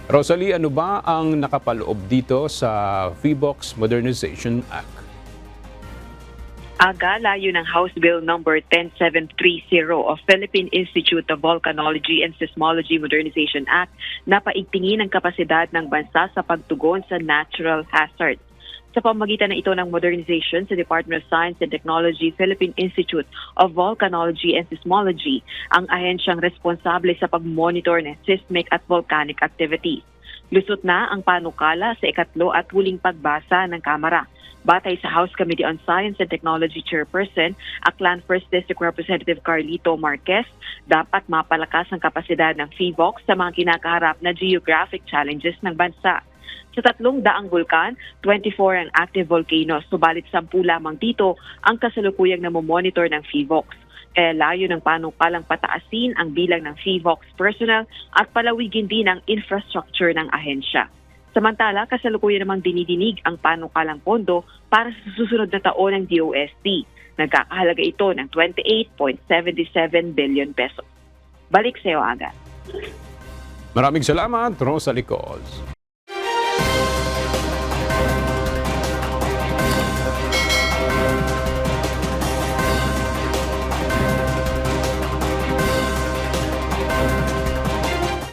Rosalie, ano ba ang nakapaloob dito sa VBOX Modernization Act? Layo ng House Bill number 10730 of Philippine Institute of Volcanology and Seismology Modernization Act na paigtingin ang kapasidad ng bansa sa pagtugon sa natural hazards. Sa pamamagitan ng ito ng modernization sa Department of Science and Technology, Philippine Institute of Volcanology and Seismology, ang ahensyang responsable sa pag-monitor ng seismic at volcanic activities. Lusot na ang panukala sa ikatlo at huling pagbasa ng Kamara. Batay sa House Committee on Science and Technology Chairperson, Aklan 1st District Representative Carlito Marquez, dapat mapalakas ang kapasidad ng PHIVOLCS sa mga kinakaharap na geographic challenges ng bansa. Sa 300 bulkan, 24 ang active volcanoes, subalit 10 lamang dito ang kasalukuyang namomonitor ng PHIVOLCS. Kaya layo ng panukalang pataasin ang bilang ng PHIVOLCS personnel at palawigin din ang infrastructure ng ahensya. Samantala, kasalukuyan namang dinidinig ang panukalang pondo para sa susunod na taon ng DOST. Nagkakahalaga ito ng 28.77 billion pesos. Balik sa iyo, Aga. Maraming salamat, Rosalie Coz.